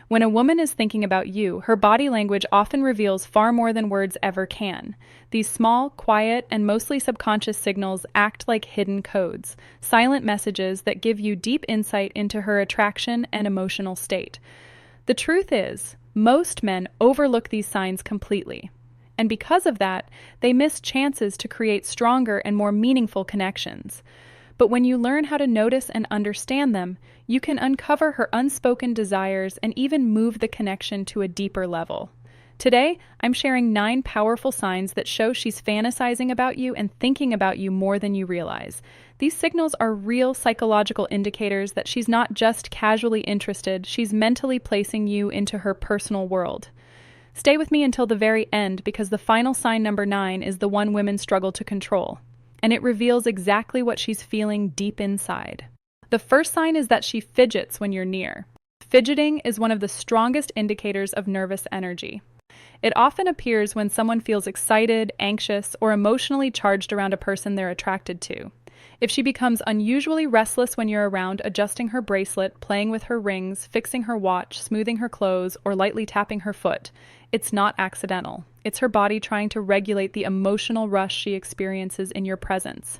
When a woman is thinking about you, her body language often reveals far more than words ever can. These small, quiet, and mostly subconscious signals act like hidden codes, silent messages that give you deep insight into her attraction and emotional state. The truth is, most men overlook these signs completely. And because of that, they miss chances to create stronger and more meaningful connections. But when you learn how to notice and understand them, you can uncover her unspoken desires and even move the connection to a deeper level. Today, I'm sharing 9 powerful signs that show she's fantasizing about you and thinking about you more than you realize. These signals are real psychological indicators that she's not just casually interested, she's mentally placing you into her personal world. Stay with me until the very end because the final sign number 9 is the one women struggle to control, and it reveals exactly what she's feeling deep inside. The first sign is that she fidgets when you're near. Fidgeting is one of the strongest indicators of nervous energy. It often appears when someone feels excited, anxious, or emotionally charged around a person they're attracted to. If she becomes unusually restless when you're around, adjusting her bracelet, playing with her rings, fixing her watch, smoothing her clothes, or lightly tapping her foot, it's not accidental. It's her body trying to regulate the emotional rush she experiences in your presence.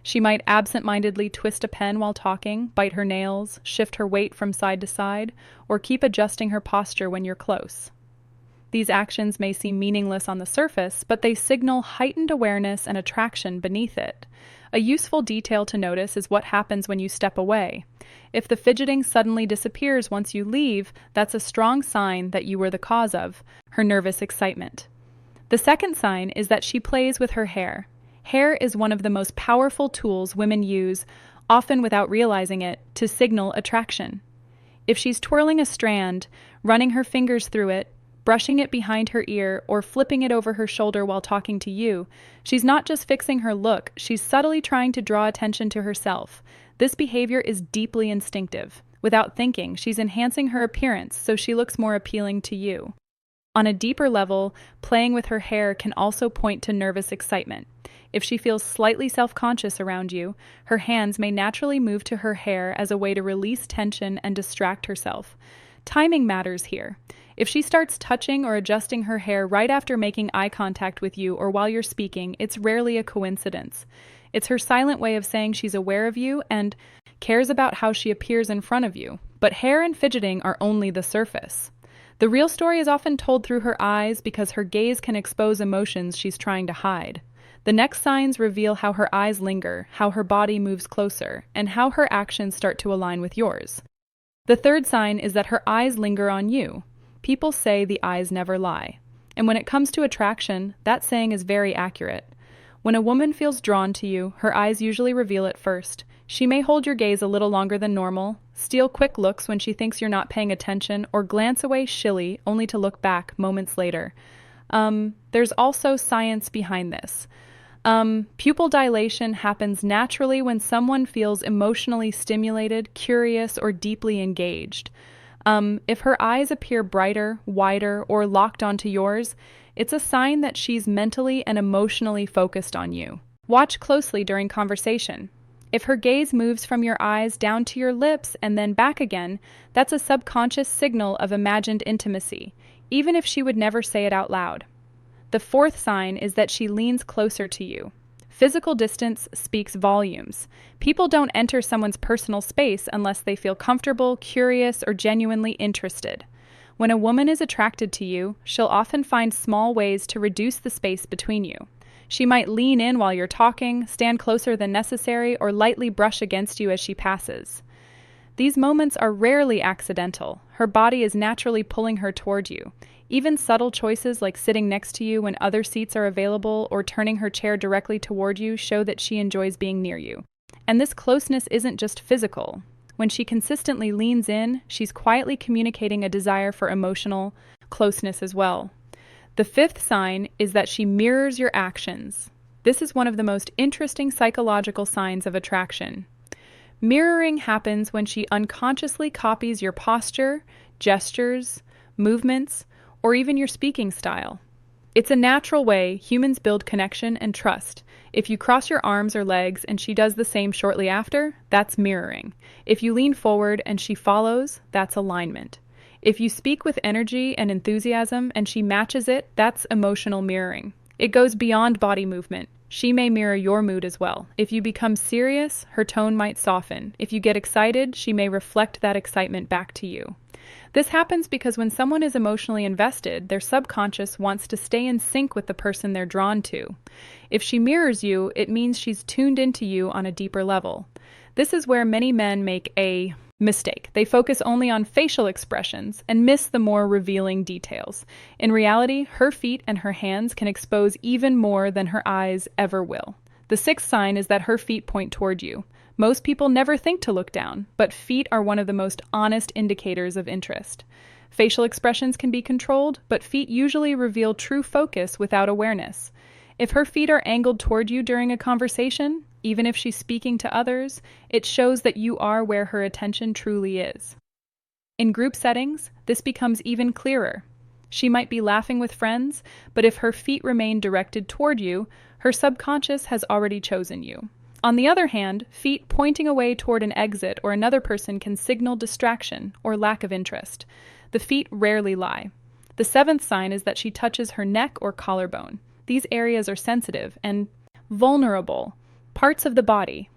She might absent-mindedly twist a pen while talking, bite her nails, shift her weight from side to side, or keep adjusting her posture when you're close. These actions may seem meaningless on the surface, but they signal heightened awareness and attraction beneath it. A useful detail to notice is what happens when you step away. If the fidgeting suddenly disappears once you leave, that's a strong sign that you were the cause of her nervous excitement. The second sign is that she plays with her hair. Hair is one of the most powerful tools women use, often without realizing it, to signal attraction. If she's twirling a strand, running her fingers through it, brushing it behind her ear, or flipping it over her shoulder while talking to you, she's not just fixing her look, she's subtly trying to draw attention to herself. This behavior is deeply instinctive. Without thinking, she's enhancing her appearance so she looks more appealing to you. On a deeper level, playing with her hair can also point to nervous excitement. If she feels slightly self-conscious around you, her hands may naturally move to her hair as a way to release tension and distract herself. Timing matters here. If she starts touching or adjusting her hair right after making eye contact with you or while you're speaking, it's rarely a coincidence. It's her silent way of saying she's aware of you and cares about how she appears in front of you. But hair and fidgeting are only the surface. The real story is often told through her eyes because her gaze can expose emotions she's trying to hide. The next signs reveal how her eyes linger, how her body moves closer, and how her actions start to align with yours. The third sign is that her eyes linger on you. People say the eyes never lie. And when it comes to attraction, that saying is very accurate. When a woman feels drawn to you, her eyes usually reveal it first. She may hold your gaze a little longer than normal, steal quick looks when she thinks you're not paying attention, or glance away shilly only to look back moments later. There's also science behind this. Pupil dilation happens naturally when someone feels emotionally stimulated, curious, or deeply engaged. If her eyes appear brighter, wider, or locked onto yours, it's a sign that she's mentally and emotionally focused on you. Watch closely during conversation. If her gaze moves from your eyes down to your lips and then back again, that's a subconscious signal of imagined intimacy, even if she would never say it out loud. The fourth sign is that she leans closer to you. Physical distance speaks volumes. People don't enter someone's personal space unless they feel comfortable, curious, or genuinely interested. When a woman is attracted to you, she'll often find small ways to reduce the space between you. She might lean in while you're talking, stand closer than necessary, or lightly brush against you as she passes. These moments are rarely accidental. Her body is naturally pulling her toward you. Even subtle choices like sitting next to you when other seats are available or turning her chair directly toward you show that she enjoys being near you. And this closeness isn't just physical. When she consistently leans in, she's quietly communicating a desire for emotional closeness as well. The fifth sign is that she mirrors your actions. This is one of the most interesting psychological signs of attraction. Mirroring happens when she unconsciously copies your posture, gestures, movements, or even your speaking style. It's a natural way humans build connection and trust. If you cross your arms or legs and she does the same shortly after, that's mirroring. If you lean forward and she follows, that's alignment. If you speak with energy and enthusiasm and she matches it, that's emotional mirroring. It goes beyond body movement. She may mirror your mood as well. If you become serious, her tone might soften. If you get excited, she may reflect that excitement back to you. This happens because when someone is emotionally invested, their subconscious wants to stay in sync with the person they're drawn to. If she mirrors you, it means she's tuned into you on a deeper level. This is where many men make a mistake. They focus only on facial expressions and miss the more revealing details. In reality, her feet and her hands can expose even more than her eyes ever will. The sixth sign is that her feet point toward you. Most people never think to look down, but feet are one of the most honest indicators of interest. Facial expressions can be controlled, but feet usually reveal true focus without awareness. If her feet are angled toward you during a conversation, even if she's speaking to others, it shows that you are where her attention truly is. In group settings, this becomes even clearer. She might be laughing with friends, but if her feet remain directed toward you, her subconscious has already chosen you. On the other hand, feet pointing away toward an exit or another person can signal distraction or lack of interest. The feet rarely lie. The seventh sign is that she touches her neck or collarbone. These areas are sensitive and vulnerable parts of the body.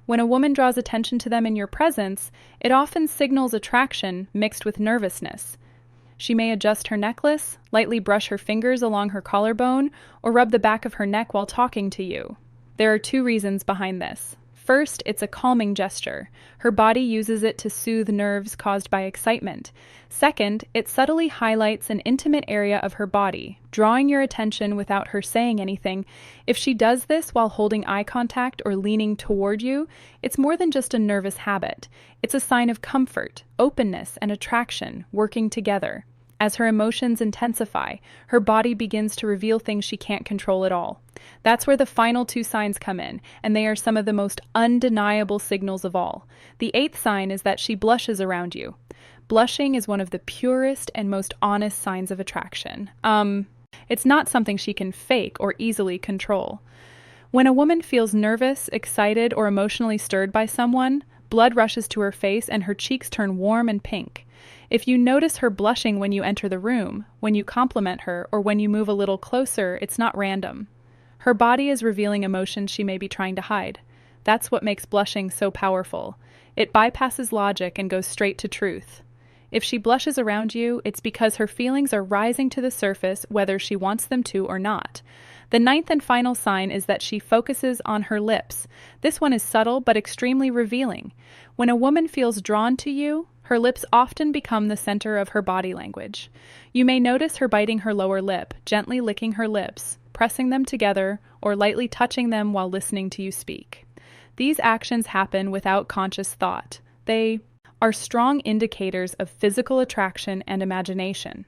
When a woman draws attention to them in your presence, it often signals attraction mixed with nervousness. She may adjust her necklace, lightly brush her fingers along her collarbone, or rub the back of her neck while talking to you. There are two reasons behind this. First, it's a calming gesture. Her body uses it to soothe nerves caused by excitement. Second, it subtly highlights an intimate area of her body, drawing your attention without her saying anything. If she does this while holding eye contact or leaning toward you, it's more than just a nervous habit. It's a sign of comfort, openness, and attraction working together. As her emotions intensify, her body begins to reveal things she can't control at all. That's where the final two signs come in, and they are some of the most undeniable signals of all. The eighth sign is that she blushes around you. Blushing is one of the purest and most honest signs of attraction. It's not something she can fake or easily control. When a woman feels nervous, excited, or emotionally stirred by someone, blood rushes to her face and her cheeks turn warm and pink. If you notice her blushing when you enter the room, when you compliment her, or when you move a little closer, it's not random. Her body is revealing emotions she may be trying to hide. That's what makes blushing so powerful. It bypasses logic and goes straight to truth. If she blushes around you, it's because her feelings are rising to the surface whether she wants them to or not. The ninth and final sign is that she focuses on her lips. This one is subtle but extremely revealing. When a woman feels drawn to you, her lips often become the center of her body language. You may notice her biting her lower lip, gently licking her lips, pressing them together, or lightly touching them while listening to you speak. These actions happen without conscious thought. They are strong indicators of physical attraction and imagination.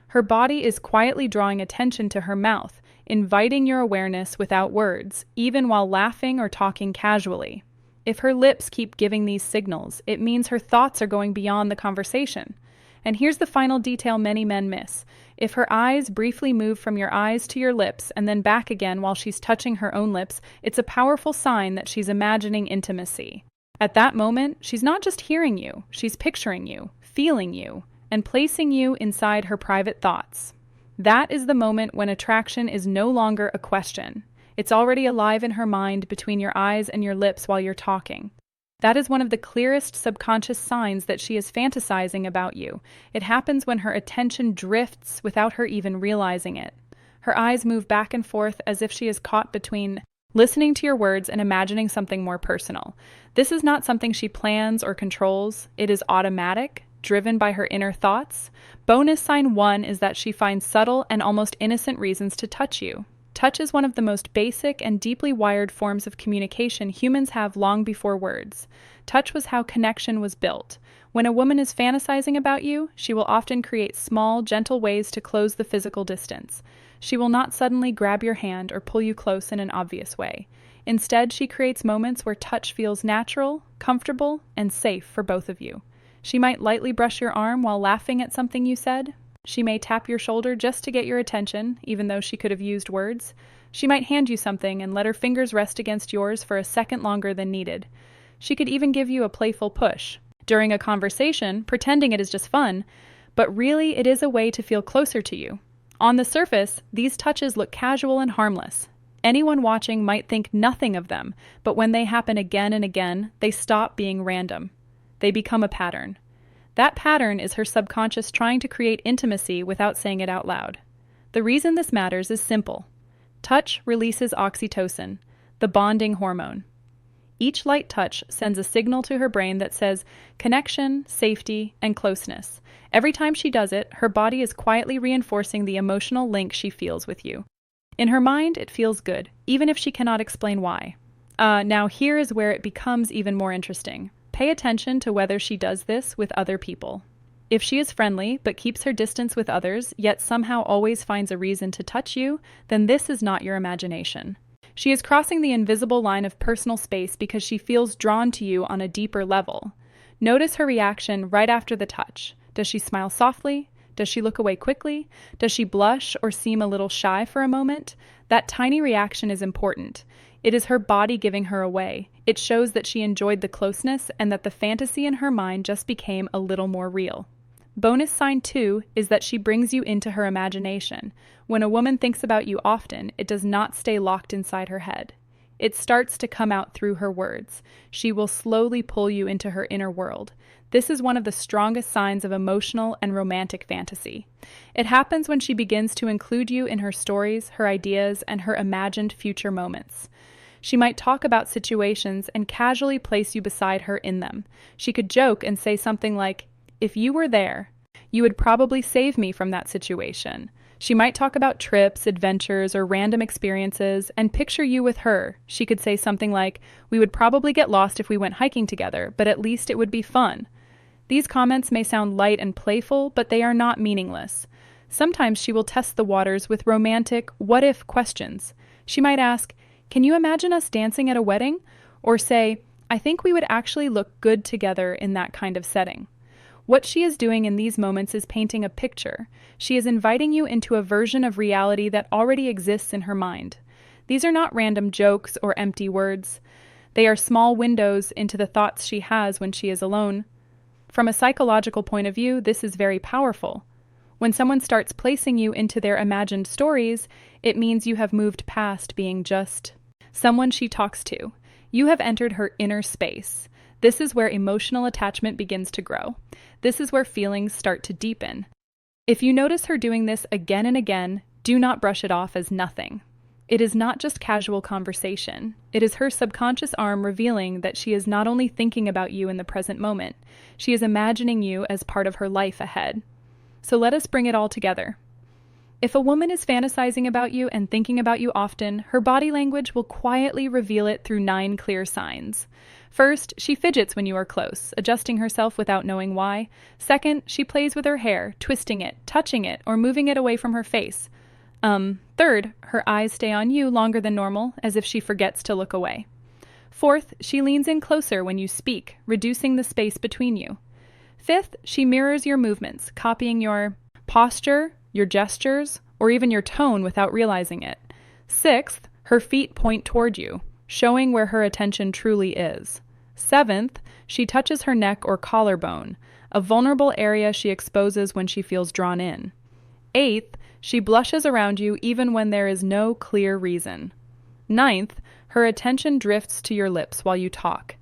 Her body is quietly drawing attention to her mouth, inviting your awareness without words, even while laughing or talking casually. If her lips keep giving these signals, it means her thoughts are going beyond the conversation. And here's the final detail many men miss. If her eyes briefly move from your eyes to your lips and then back again while she's touching her own lips, it's a powerful sign that she's imagining intimacy. At that moment, she's not just hearing you, she's picturing you, feeling you, and placing you inside her private thoughts. That is the moment when attraction is no longer a question. It's already alive in her mind between your eyes and your lips while you're talking. That is one of the clearest subconscious signs that she is fantasizing about you. It happens when her attention drifts without her even realizing it. Her eyes move back and forth as if she is caught between listening to your words and imagining something more personal. This is not something she plans or controls. It is automatic, driven by her inner thoughts. Bonus sign 1 is that she finds subtle and almost innocent reasons to touch you. Touch is one of the most basic and deeply wired forms of communication humans have long before words. Touch was how connection was built. When a woman is fantasizing about you, she will often create small, gentle ways to close the physical distance. She will not suddenly grab your hand or pull you close in an obvious way. Instead, she creates moments where touch feels natural, comfortable, and safe for both of you. She might lightly brush your arm while laughing at something you said. She may tap your shoulder just to get your attention, even though she could have used words. She might hand you something and let her fingers rest against yours for a second longer than needed. She could even give you a playful push. During a conversation, pretending it is just fun, but really it is a way to feel closer to you. On the surface, these touches look casual and harmless. Anyone watching might think nothing of them, but when they happen again and again, they stop being random. They become a pattern. That pattern is her subconscious trying to create intimacy without saying it out loud. The reason this matters is simple. Touch releases oxytocin, the bonding hormone. Each light touch sends a signal to her brain that says connection, safety, and closeness. Every time she does it, her body is quietly reinforcing the emotional link she feels with you. In her mind, it feels good, even if she cannot explain why. Now here is where it becomes even more interesting. Pay attention to whether she does this with other people. If she is friendly, but keeps her distance with others, yet somehow always finds a reason to touch you, then this is not your imagination. She is crossing the invisible line of personal space because she feels drawn to you on a deeper level. Notice her reaction right after the touch. Does she smile softly? Does she look away quickly? Does she blush or seem a little shy for a moment? That tiny reaction is important. It is her body giving her away. It shows that she enjoyed the closeness and that the fantasy in her mind just became a little more real. Bonus sign 2 is that she brings you into her imagination. When a woman thinks about you often, it does not stay locked inside her head. It starts to come out through her words. She will slowly pull you into her inner world. This is one of the strongest signs of emotional and romantic fantasy. It happens when she begins to include you in her stories, her ideas, and her imagined future moments. She might talk about situations and casually place you beside her in them. She could joke and say something like, "If you were there, you would probably save me from that situation." She might talk about trips, adventures, or random experiences and picture you with her. She could say something like, "We would probably get lost if we went hiking together, but at least it would be fun." These comments may sound light and playful, but they are not meaningless. Sometimes she will test the waters with romantic what-if questions. She might ask, "Can you imagine us dancing at a wedding?" Or say, "I think we would actually look good together in that kind of setting." What she is doing in these moments is painting a picture. She is inviting you into a version of reality that already exists in her mind. These are not random jokes or empty words. They are small windows into the thoughts she has when she is alone. From a psychological point of view, this is very powerful. When someone starts placing you into their imagined stories, it means you have moved past being just someone she talks to. You have entered her inner space. This is where emotional attachment begins to grow. This is where feelings start to deepen. If you notice her doing this again and again, do not brush it off as nothing. It is not just casual conversation. It is her subconscious arm revealing that she is not only thinking about you in the present moment, she is imagining you as part of her life ahead. So let us bring it all together. If a woman is fantasizing about you and thinking about you often, her body language will quietly reveal it through 9 clear signs. First, she fidgets when you are close, adjusting herself without knowing why. Second, she plays with her hair, twisting it, touching it, or moving it away from her face. Third, her eyes stay on you longer than normal, as if she forgets to look away. Fourth, she leans in closer when you speak, reducing the space between you. Fifth, she mirrors your movements, copying your posture, your gestures, or even your tone without realizing it. Sixth, her feet point toward you, showing where her attention truly is. Seventh, she touches her neck or collarbone, a vulnerable area she exposes when she feels drawn in. Eighth, she blushes around you even when there is no clear reason. Ninth, her attention drifts to your lips while you talk.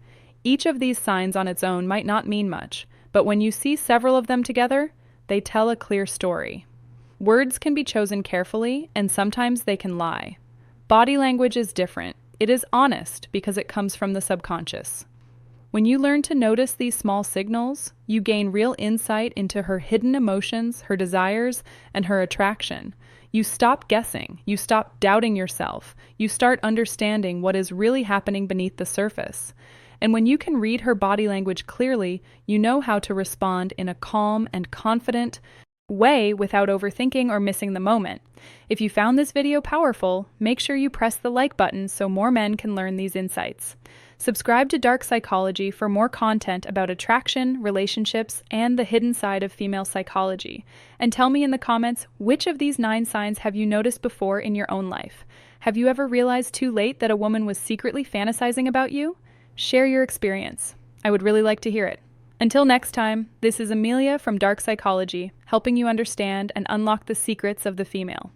Each of these signs on its own might not mean much, but when you see several of them together, they tell a clear story. Words can be chosen carefully, and sometimes they can lie. Body language is different. It is honest because it comes from the subconscious. When you learn to notice these small signals, you gain real insight into her hidden emotions, her desires, and her attraction. You stop guessing. You stop doubting yourself. You start understanding what is really happening beneath the surface. And when you can read her body language clearly, you know how to respond in a calm and confident way without overthinking or missing the moment. If you found this video powerful, make sure you press the like button so more men can learn these insights. Subscribe to Dark Psychology for more content about attraction, relationships, and the hidden side of female psychology. And tell me in the comments, which of these 9 signs have you noticed before in your own life? Have you ever realized too late that a woman was secretly fantasizing about you? Share your experience. I would really like to hear it. Until next time, this is Amelia from Dark Psychology, helping you understand and unlock the secrets of the female.